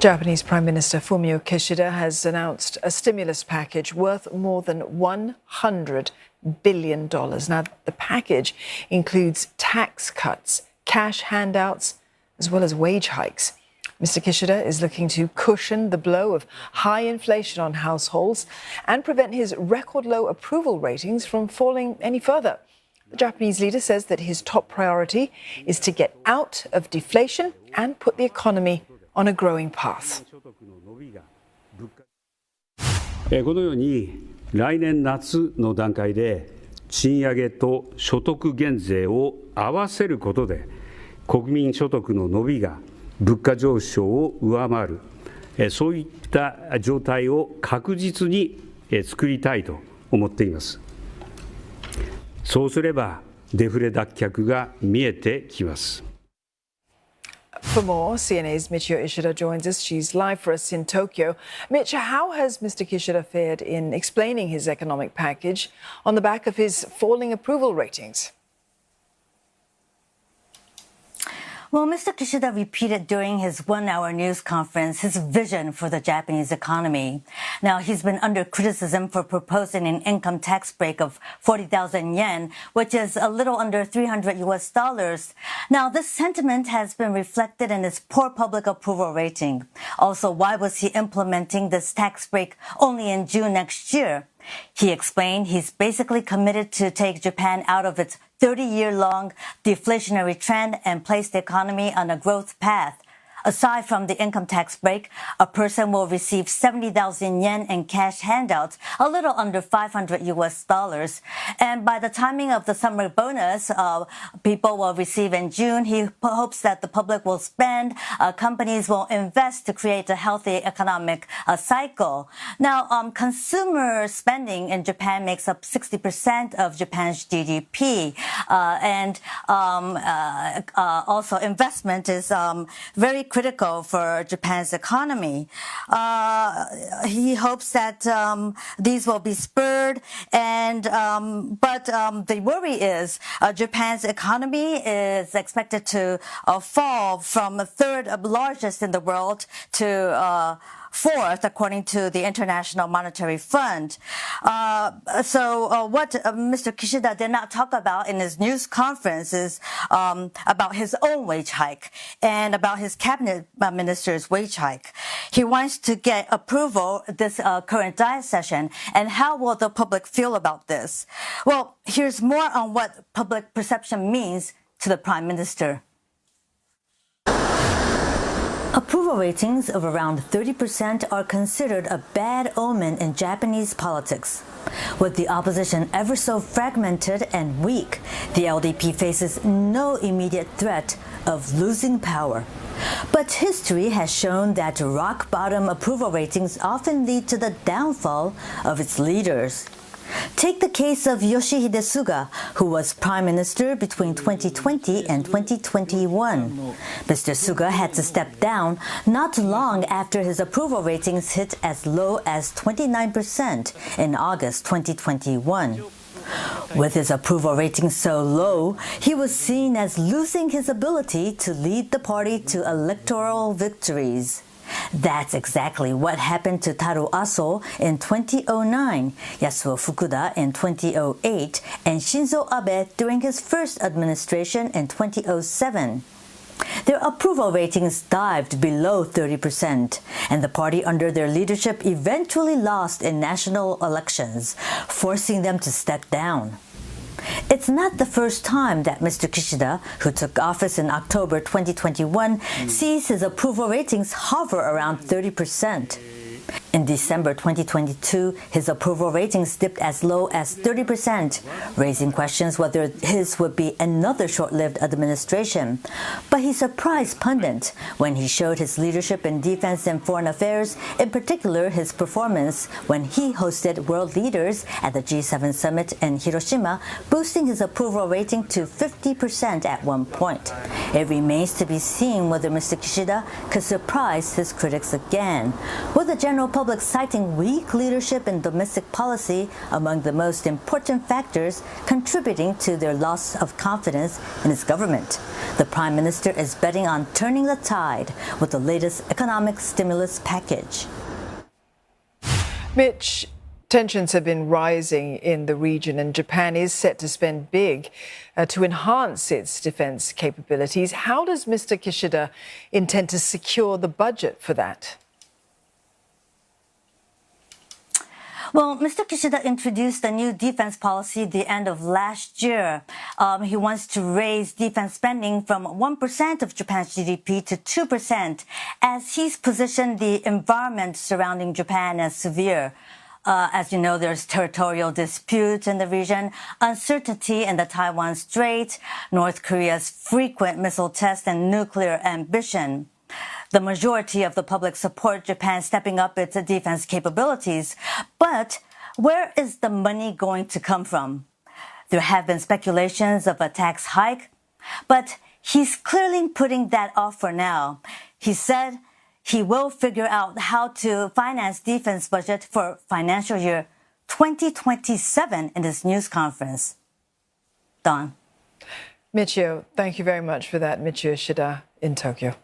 Japanese Prime Minister Fumio Kishida has announced a stimulus package worth more than $100 billion. Now, the package includes tax cuts, cash handouts, as well as wage hikes. Mr. Kishida is looking to cushion the blow of high inflation on households and prevent his record-low approval ratings from falling any further. The Japanese leader says that his top priority is to get out of deflation and put the economy on a growing path. このように来年夏の段階で賃上げと所得減税を合わせることで国民所得の伸びが物価上昇を上回るそういった状態を確実に作りたいと思っています。そうすればデフレ脱却が見えてきます。For more, CNA's Michio Ishida joins us. She's live for us in Tokyo. Mitch, how has Mr. Kishida fared in explaining his economic package on the back of his falling approval ratings? Well, Mr. Kishida repeated during his one-hour news conference his vision for the Japanese economy. Now, he's been under criticism for proposing an income tax break of 40,000 yen, which is a little under $300. Now, this sentiment has been reflected in his poor public approval rating. Also, why was he implementing this tax break only in June next year? He explained he's basically committed to take Japan out of its 30-year-long deflationary trend and place the economy on a growth path. Aside from the income tax break, a person will receive 70,000 yen in cash handouts, a little under $500. And by the timing of the summer bonus, people will receive in June. He hopes that the public will spend, companies will invest to create a healthy economic cycle. Now, consumer spending in Japan makes up 60% of Japan's GDP. Also investment is very critical for Japan's economy. He hopes that these will be spurred, but the worry is Japan's economy is expected to fall from third largest in the world to fourth, according to the International Monetary Fund. What Mr. Kishida did not talk about in his news conference is about his own wage hike and about his cabinet minister's wage hike. He wants to get approval this current diet session. And how will the public feel about this? Well, here's more on what public perception means to the Prime Minister. Approval ratings of around 30% are considered a bad omen in Japanese politics. With the opposition ever so fragmented and weak, the LDP faces no immediate threat of losing power. But history has shown that rock-bottom approval ratings often lead to the downfall of its leaders. Take the case of Yoshihide Suga, who was prime minister between 2020 and 2021. Mr. Suga had to step down not long after his approval ratings hit as low as 29% in August 2021. With his approval rating so low, he was seen as losing his ability to lead the party to electoral victories. That's exactly what happened to Taro Aso in 2009, Yasuo Fukuda in 2008, and Shinzo Abe during his first administration in 2007. Their approval ratings dived below 30%, and the party under their leadership eventually lost in national elections, forcing them to step down. It's not the first time that Mr. Kishida, who took office in October 2021, sees his approval ratings hover around 30%. In December 2022, his approval ratings dipped as low as 30%, raising questions whether his would be another short-lived administration. But he surprised pundits when he showed his leadership in defense and foreign affairs, in particular his performance when he hosted world leaders at the G7 summit in Hiroshima, boosting his approval rating to 50% at one point. It remains to be seen whether Mr. Kishida could surprise his critics again. Will the general public public citing weak leadership in domestic policy among the most important factors contributing to their loss of confidence in its government. The Prime Minister is betting on turning the tide with the latest economic stimulus package. Mitch, tensions have been rising in the region, and Japan is set to spend big to enhance its defense capabilities. How does Mr. Kishida intend to secure the budget for that? Well, Mr. Kishida introduced a new defense policy at the end of last year. He wants to raise defense spending from 1% of Japan's GDP to 2%, as he's positioned the environment surrounding Japan as severe. As you know, there's territorial disputes in the region, uncertainty in the Taiwan Strait, North Korea's frequent missile tests, and nuclear ambition. The majority of the public support Japan stepping up its defense capabilities. But where is the money going to come from? There have been speculations of a tax hike, but he's clearly putting that off for now. He said he will figure out how to finance defense budget for financial year 2027 in this news conference. Don. Michio, thank you very much for that. Michio Shida in Tokyo.